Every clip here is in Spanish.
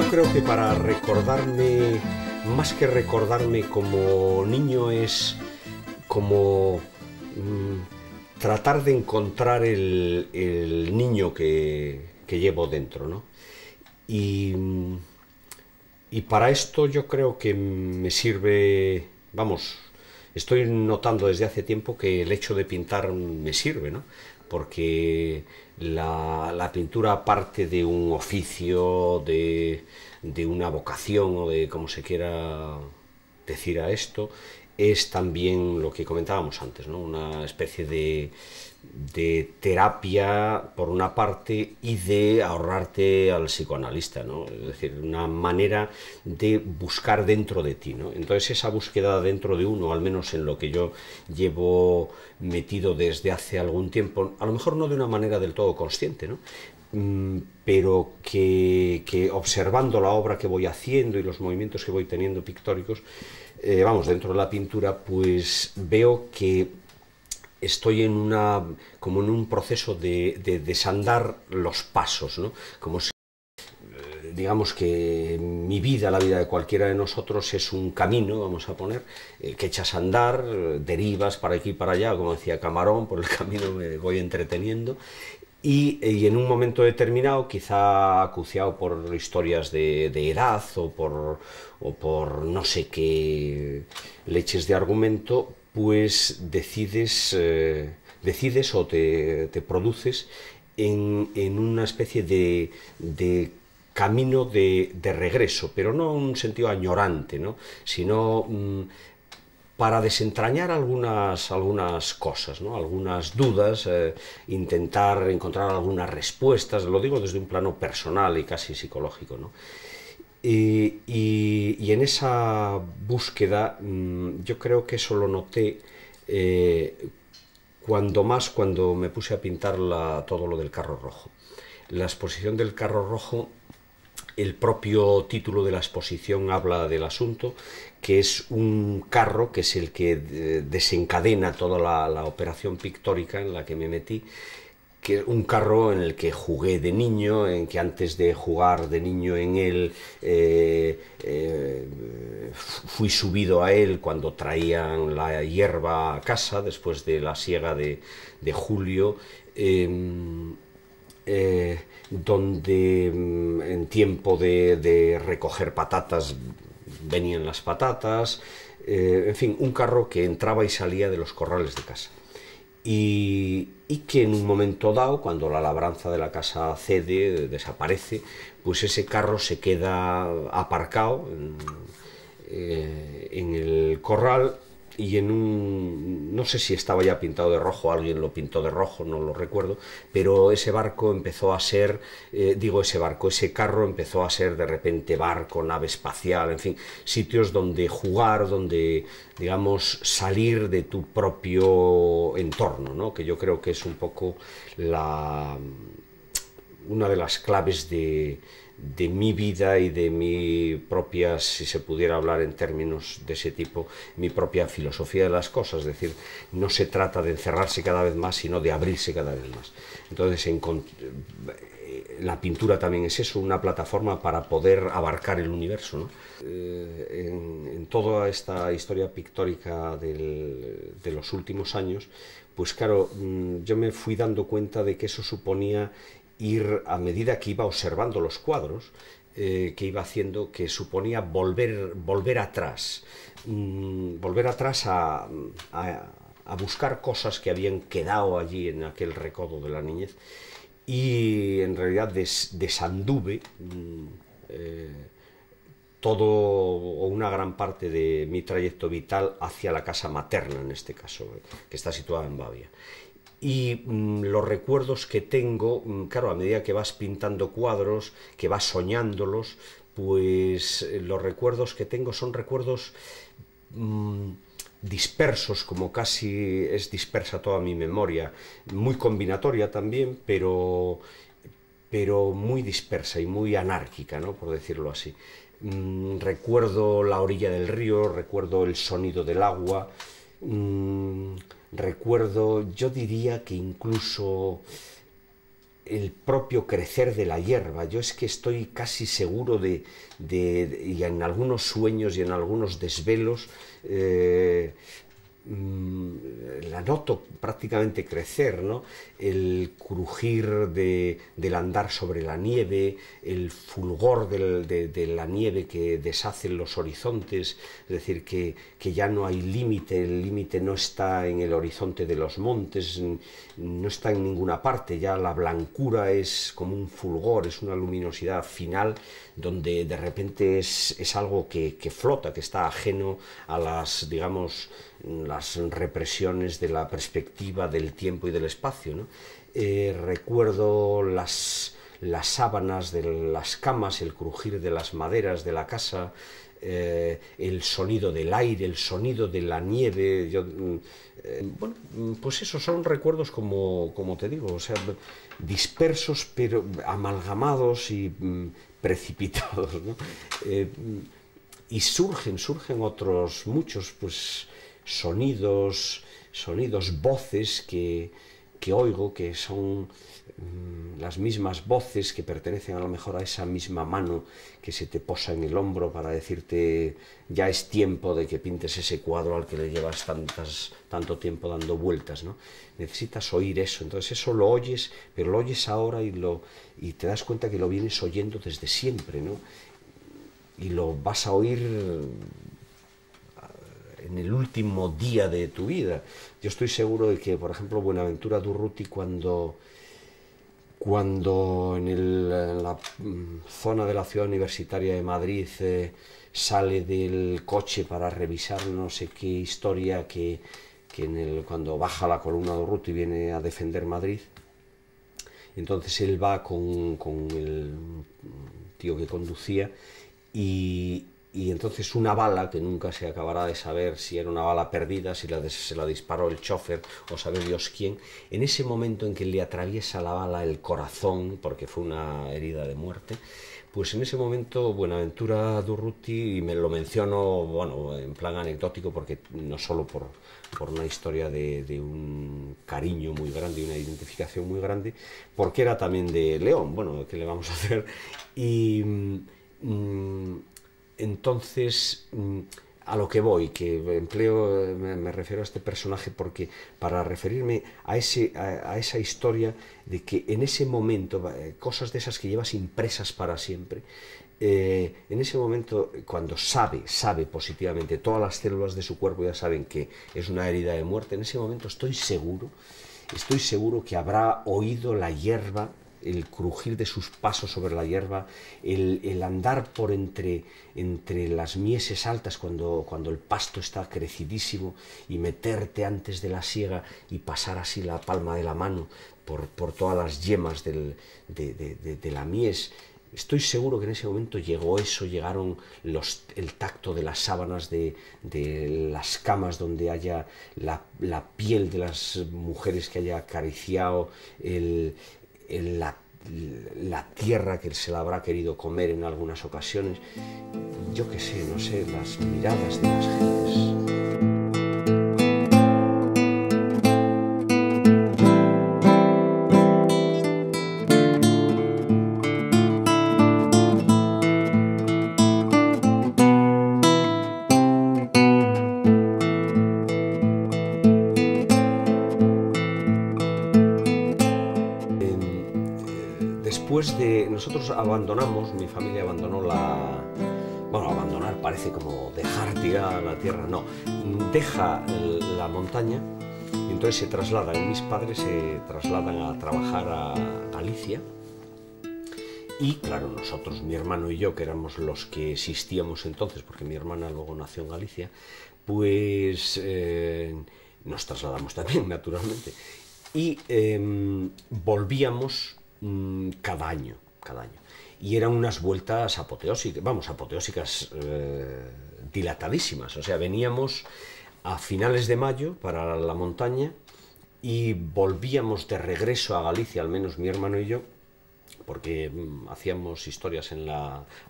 creo que para recordarme, más que recordarme como niño, es como tratar de encontrar el niño que llevo dentro, ¿no? Y, y para esto yo creo que me sirve, vamos, estoy notando desde hace tiempo que el hecho de pintar me sirve, ¿no? Porque la pintura, parte de un oficio, de una vocación o de como se quiera decir a esto, es también lo que comentábamos antes, ¿no? Una especie de terapia por una parte y de ahorrarte al psicoanalista, ¿no? Es decir, una manera de buscar dentro de ti, ¿no? Entonces esa búsqueda dentro de uno, al menos en lo que yo llevo metido desde hace algún tiempo, a lo mejor no de una manera del todo consciente, ¿no? Pero que observando la obra que voy haciendo y los movimientos que voy teniendo pictóricos, vamos, dentro de la pintura, pues veo que estoy como en un proceso de desandar los pasos, ¿no? Como si, digamos que mi vida, la vida de cualquiera de nosotros, es un camino, vamos a poner, que echas a andar, derivas para aquí y para allá, como decía Camarón, por el camino me voy entreteniendo. Y en un momento determinado, quizá acuciado por historias de edad o por no sé qué leches de argumento, pues decides o te produces en una especie de camino de regreso, pero no en un sentido añorante, ¿no? Sino para desentrañar algunas cosas, ¿no? Algunas dudas, intentar encontrar algunas respuestas, lo digo desde un plano personal y casi psicológico, ¿no? Y en esa búsqueda yo creo que eso lo noté cuando me puse a pintar todo lo del carro rojo. La exposición del carro rojo, el propio título de la exposición habla del asunto, que es un carro que es el que desencadena toda la operación pictórica en la que me metí, que un carro en el que jugué de niño, en que antes de jugar de niño en él fui subido a él cuando traían la hierba a casa después de la siega de julio, donde en tiempo de recoger patatas venían las patatas, en fin, un carro que entraba y salía de los corrales de casa. Y que en un momento dado, cuando la labranza de la casa cede, desaparece, pues ese carro se queda aparcado en el corral y no sé si estaba ya pintado de rojo, alguien lo pintó de rojo, no lo recuerdo, pero ese barco empezó a ser, ese carro empezó a ser de repente barco, nave espacial, en fin, sitios donde jugar, donde, digamos, salir de tu propio entorno, ¿no? Que yo creo que es un poco una de las claves de mi vida y de mi propia, si se pudiera hablar en términos de ese tipo, mi propia filosofía de las cosas. Es decir, no se trata de encerrarse cada vez más, sino de abrirse cada vez más. Entonces, la pintura también es eso, una plataforma para poder abarcar el universo, ¿no? En toda esta historia pictórica de los últimos años, pues claro, yo me fui dando cuenta de que eso suponía ir, a medida que iba observando los cuadros que iba haciendo, que suponía volver atrás, a buscar cosas que habían quedado allí en aquel recodo de la niñez, y en realidad desanduve todo o una gran parte de mi trayecto vital hacia la casa materna, en este caso, que está situada en Bavia. Y los recuerdos que tengo, claro, a medida que vas pintando cuadros, que vas soñándolos, pues los recuerdos que tengo son recuerdos dispersos, como casi es dispersa toda mi memoria, muy combinatoria también, pero muy dispersa y muy anárquica, ¿no? Por decirlo así. Recuerdo la orilla del río, recuerdo el sonido del agua, recuerdo, yo diría que incluso el propio crecer de la hierba. Yo es que estoy casi seguro y en algunos sueños y en algunos desvelos, la noto prácticamente crecer, ¿no? El crujir del andar sobre la nieve, el fulgor de la nieve que deshace los horizontes, es decir, que ya no hay límite, el límite no está en el horizonte de los montes, no está en ninguna parte, ya la blancura es como un fulgor, es una luminosidad final donde de repente es algo que flota, que está ajeno a las, digamos, las represiones de la perspectiva del tiempo y del espacio, ¿no? Recuerdo las sábanas de las camas, el crujir de las maderas de la casa, el sonido del aire, el sonido de la nieve. Bueno, pues esos son recuerdos como te digo, o sea, dispersos pero amalgamados y precipitados, ¿no? Y surgen otros muchos, pues, sonidos, voces que oigo, que son las mismas voces que pertenecen a lo mejor a esa misma mano que se te posa en el hombro para decirte ya es tiempo de que pintes ese cuadro al que le llevas tanto tiempo dando vueltas, ¿no? Necesitas oír eso, entonces eso lo oyes, pero lo oyes ahora y te das cuenta que lo vienes oyendo desde siempre, ¿no? Y lo vas a oír en el último día de tu vida. Yo estoy seguro de que, por ejemplo, Buenaventura Durruti, cuando en la zona de la ciudad universitaria de Madrid sale del coche para revisar no sé qué historia cuando baja la columna de Durruti viene a defender Madrid, entonces él va con el tío que conducía y entonces una bala, que nunca se acabará de saber si era una bala perdida, si se la disparó el chofer o sabe Dios quién, en ese momento en que le atraviesa la bala el corazón, porque fue una herida de muerte, pues en ese momento Buenaventura Durruti, y me lo menciono, bueno, en plan anecdótico, porque no solo por una historia de un cariño muy grande y una identificación muy grande, porque era también de León, bueno, ¿qué le vamos a hacer? Y entonces, a lo que voy, que me refiero a este personaje porque para referirme a esa historia de que en ese momento, cosas de esas que llevas impresas para siempre, en ese momento, cuando sabe positivamente, todas las células de su cuerpo ya saben que es una herida de muerte, en ese momento estoy seguro que habrá oído la hierba, el crujir de sus pasos sobre la hierba, el andar por entre las mieses altas cuando el pasto está crecidísimo y meterte antes de la siega y pasar así la palma de la mano por todas las yemas de la mies. Estoy seguro que en ese momento llegaron el tacto de las sábanas, de las camas donde haya la piel de las mujeres que haya acariciado, la tierra que se la habrá querido comer en algunas ocasiones, yo qué sé, no sé, las miradas de las gentes. Nosotros abandonamos, mi familia abandonó bueno, abandonar parece como dejar tirada la tierra, no, deja la montaña y entonces se trasladan, mis padres se trasladan a trabajar a Galicia y claro, nosotros, mi hermano y yo, que éramos los que existíamos entonces, porque mi hermana luego nació en Galicia, pues nos trasladamos también, naturalmente, y volvíamos cada año. Y eran unas vueltas apoteósicas, dilatadísimas. O sea, veníamos a finales de mayo para la montaña y volvíamos de regreso a Galicia, al menos mi hermano y yo, porque hacíamos historias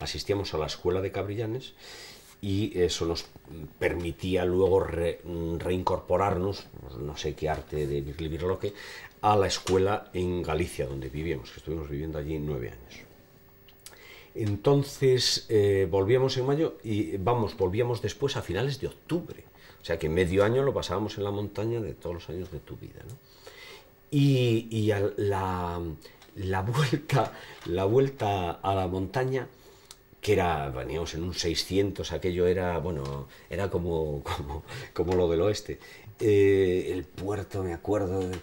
asistíamos a la escuela de Cabrillanes y eso nos permitía luego reincorporarnos, no sé qué arte de Birlibirloque, a la escuela en Galicia, donde vivíamos, que estuvimos viviendo allí 9 años. Entonces volvíamos en mayo y volvíamos después a finales de octubre. O sea que medio año lo pasábamos en la montaña de todos los años de tu vida, ¿no? Y la vuelta a la montaña, que veníamos en un 600, aquello era, bueno, era como lo del oeste. El puerto, me acuerdo de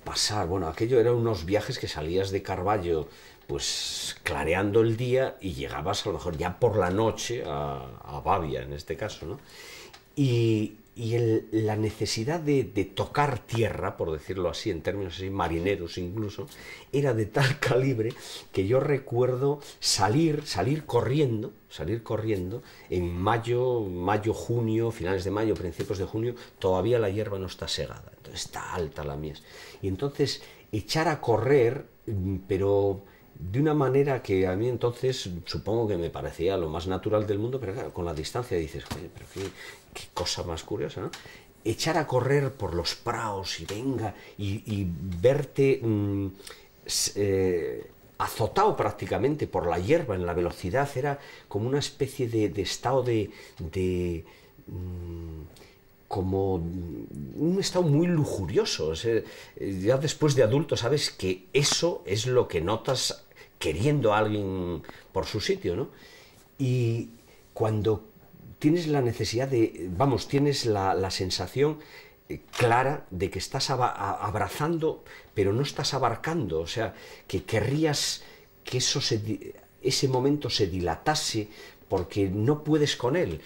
pasar, bueno, aquello eran unos viajes que salías de Carballo, pues clareando el día y llegabas a lo mejor ya por la noche a Bavia, en este caso, ¿no? Y la necesidad de tocar tierra, por decirlo así, en términos así marineros incluso, era de tal calibre que yo recuerdo salir corriendo en mayo, junio, finales de mayo, principios de junio, todavía la hierba no está segada, entonces está alta la mies. Y entonces echar a correr, pero de una manera que a mí entonces supongo que me parecía lo más natural del mundo, pero claro, con la distancia dices, oye, pero qué cosa más curiosa, ¿no? Echar a correr por los praos y venga, y verte azotado prácticamente por la hierba en la velocidad, era como una especie de estado como un estado muy lujurioso. O sea, ya después de adulto sabes que eso es lo que notas queriendo a alguien por su sitio, ¿no? Y cuando tienes la necesidad tienes la sensación clara de que estás abrazando, pero no estás abarcando, o sea, que querrías que ese momento se dilatase porque no puedes con él.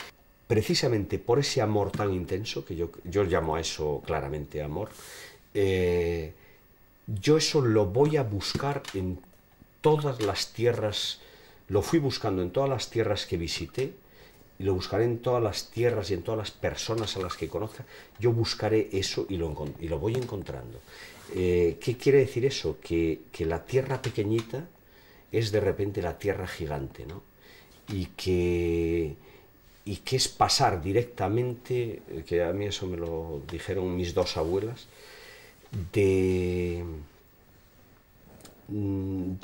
Precisamente por ese amor tan intenso, que yo llamo a eso claramente amor, yo eso lo voy a buscar en todas las tierras, lo fui buscando en todas las tierras que visité, y lo buscaré en todas las tierras y en todas las personas a las que conozca. Yo buscaré eso y lo voy encontrando. ¿Qué quiere decir eso? Que la tierra pequeñita es de repente la tierra gigante, ¿no? Y que es pasar directamente, que a mí eso me lo dijeron mis dos abuelas, de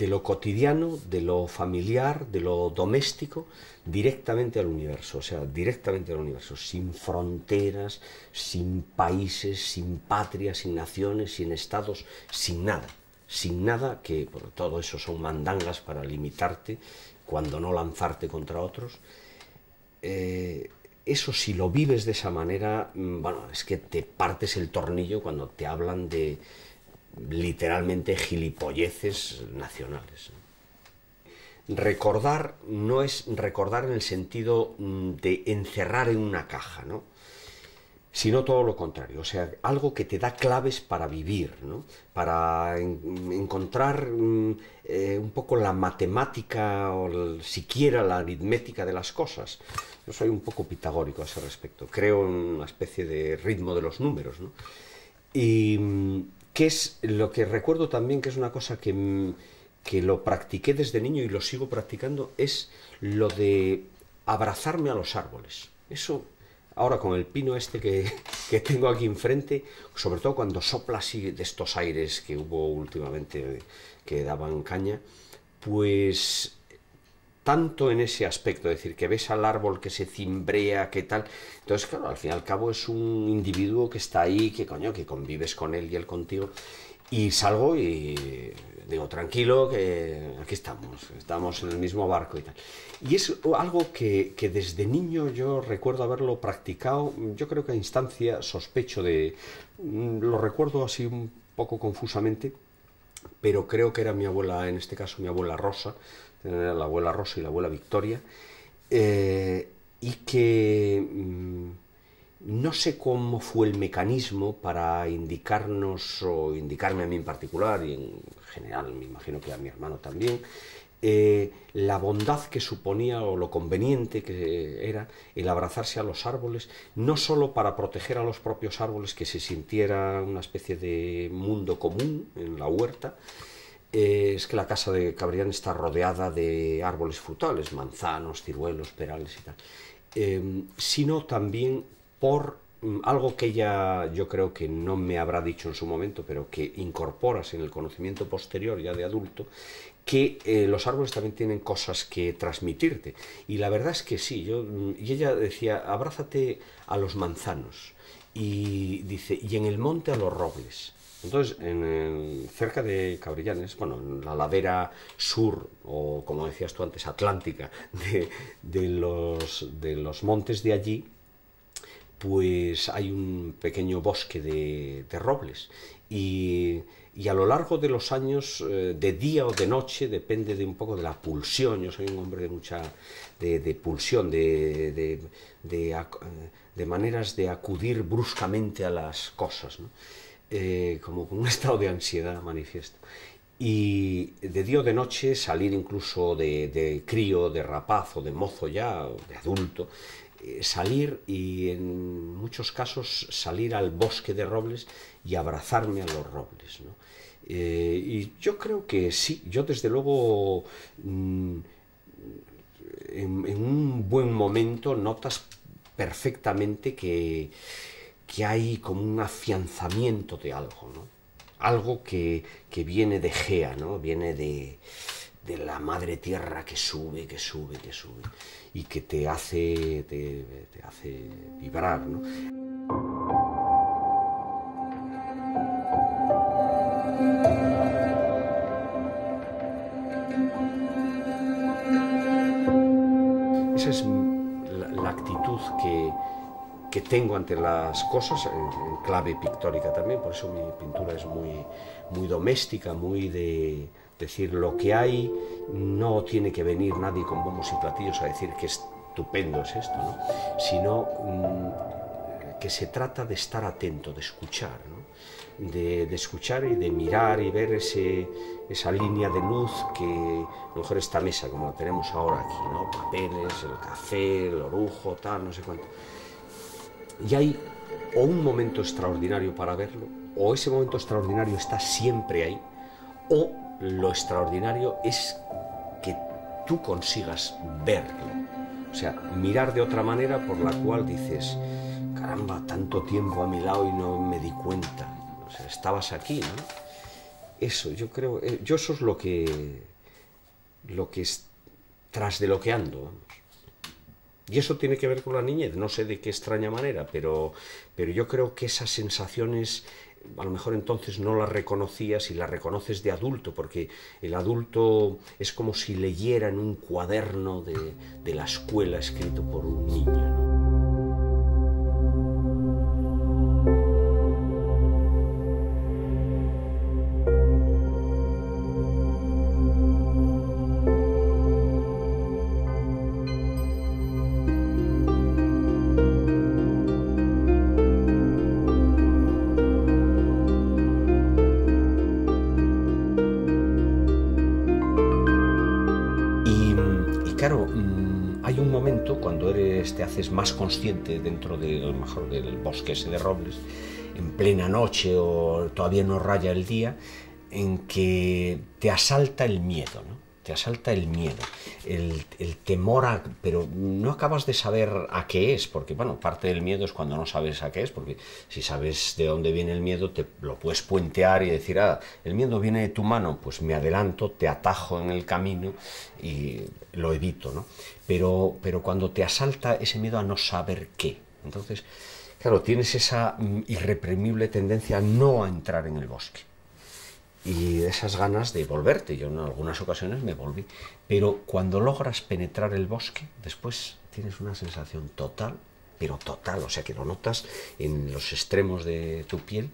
lo cotidiano, de lo familiar, de lo doméstico, directamente al universo, o sea, directamente al universo, sin fronteras, sin países, sin patria, sin naciones, sin estados, sin nada, que por todo eso son mandangas para limitarte, cuando no lanzarte contra otros. Eso, si lo vives de esa manera, bueno, es que te partes el tornillo cuando te hablan de literalmente gilipolleces nacionales. Recordar no es recordar en el sentido de encerrar en una caja, ¿no? Sino todo lo contrario, o sea, algo que te da claves para vivir, ¿no? Para encontrar un poco la matemática o siquiera la aritmética de las cosas. Yo soy un poco pitagórico a ese respecto, creo en una especie de ritmo de los números, ¿no? Y que es lo que recuerdo también, que es una cosa que lo practiqué desde niño y lo sigo practicando, es lo de abrazarme a los árboles. Eso, ahora con el pino este que tengo aquí enfrente, sobre todo cuando sopla así de estos aires que hubo últimamente que daban caña, pues tanto en ese aspecto, es decir, que ves al árbol que se cimbrea, que tal. Entonces, claro, al fin y al cabo es un individuo que está ahí, que convives con él y él contigo. Y salgo y digo, tranquilo, que aquí estamos en el mismo barco y tal. Y es algo que desde niño yo recuerdo haberlo practicado, yo creo que a instancia, sospecho lo recuerdo así un poco confusamente, pero creo que era mi abuela, en este caso mi abuela Rosa, la abuela Rosa y la abuela Victoria, y que no sé cómo fue el mecanismo para indicarnos, o indicarme a mí en particular, y en general me imagino que a mi hermano también, la bondad que suponía o lo conveniente que era el abrazarse a los árboles, no solo para proteger a los propios árboles, que se sintiera una especie de mundo común en la huerta. Es que la casa de Cabrián está rodeada de árboles frutales, manzanos, ciruelos, perales y tal. sino también por algo que ella, yo creo que no me habrá dicho en su momento, pero que incorporas en el conocimiento posterior ya de adulto, que los árboles también tienen cosas que transmitirte. Y la verdad es que sí, y ella decía, abrázate a los manzanos, y dice, y en el monte a los robles. Entonces, cerca de Cabrillanes, bueno, en la ladera sur, o como decías tú antes, atlántica, de los montes de allí, pues hay un pequeño bosque de robles. Y a lo largo de los años, de día o de noche, depende de un poco de la pulsión. Yo soy un hombre de mucha de pulsión, de maneras de acudir bruscamente a las cosas, ¿no? Como con un estado de ansiedad manifiesto. Y de día o de noche salir incluso de crío, de rapaz o de mozo ya, o de adulto, salir y en muchos casos salir al bosque de robles y abrazarme a los robles, ¿no? Y yo creo que sí, yo desde luego en un buen momento notas perfectamente que hay como un afianzamiento de algo, ¿no? Algo que viene de Gea, ¿no? Viene de la madre tierra que sube, que sube, que sube, y que te hace vibrar, ¿no? Esa es la actitud que tengo ante las cosas, en clave pictórica también. Por eso mi pintura es muy doméstica, muy de decir lo que hay. No tiene que venir nadie con bombos y platillos a decir que estupendo es esto, ¿no? Sino que se trata de estar atento, de escuchar, ¿no? De escuchar y de mirar y ver esa línea de luz que, a lo mejor esta mesa como la tenemos ahora aquí, ¿no? Papeles, el café, el orujo, tal, no sé cuánto. Y hay o un momento extraordinario para verlo, o ese momento extraordinario está siempre ahí, o lo extraordinario es que tú consigas verlo. O sea, mirar de otra manera por la cual dices, caramba, tanto tiempo a mi lado y no me di cuenta. O sea, estabas aquí, ¿no? Eso, yo creo, eso es lo que es tras de lo que ando, vamos. Y eso tiene que ver con la niñez, no sé de qué extraña manera, pero yo creo que esas sensaciones, a lo mejor entonces no las reconocías y las reconoces de adulto, porque el adulto es como si leyera en un cuaderno de la escuela escrito por un niño, ¿no? Claro, hay un momento cuando te haces más consciente dentro de, a lo mejor, del bosque ese de robles, en plena noche o todavía no raya el día, en que te asalta el miedo, ¿no? Te asalta el miedo, el temor pero no acabas de saber a qué es, porque, bueno, parte del miedo es cuando no sabes a qué es, porque si sabes de dónde viene el miedo, te lo puedes puentear y decir, el miedo viene de tu mano, pues me adelanto, te atajo en el camino y lo evito, ¿no? Pero cuando te asalta ese miedo a no saber qué, entonces, claro, tienes esa irreprimible tendencia a no entrar en el bosque. Y esas ganas de volverte, yo en algunas ocasiones me volví, pero cuando logras penetrar el bosque, después tienes una sensación total, pero total, o sea que lo notas en los extremos de tu piel,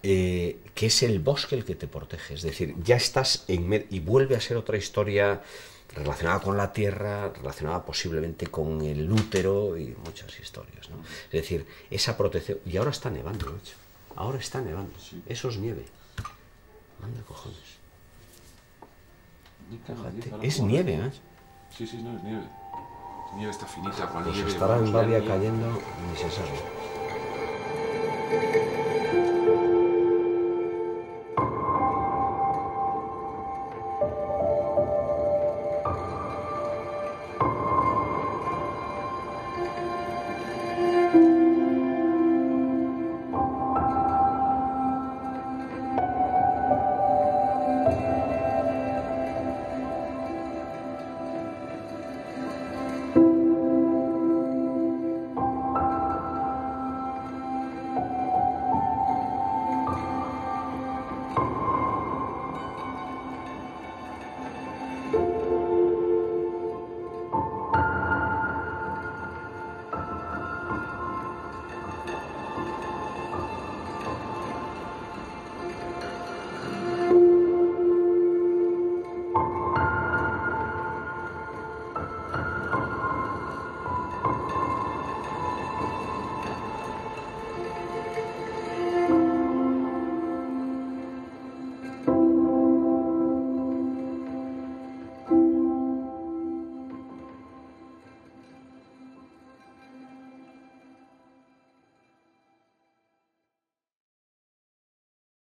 que es el bosque el que te protege, es decir, ya estás en medio, y vuelve a ser otra historia relacionada con la tierra, relacionada posiblemente con el útero y muchas historias, ¿no? Es decir, esa protección, y ahora está nevando, macho, ahora está nevando, eso es nieve. Anda, cojones. Fíjate, es nieve, ¿eh? Sí, no, es nieve. Nieve está finita, con pues nieve. Estará en Bavia cayendo, ni se sabe.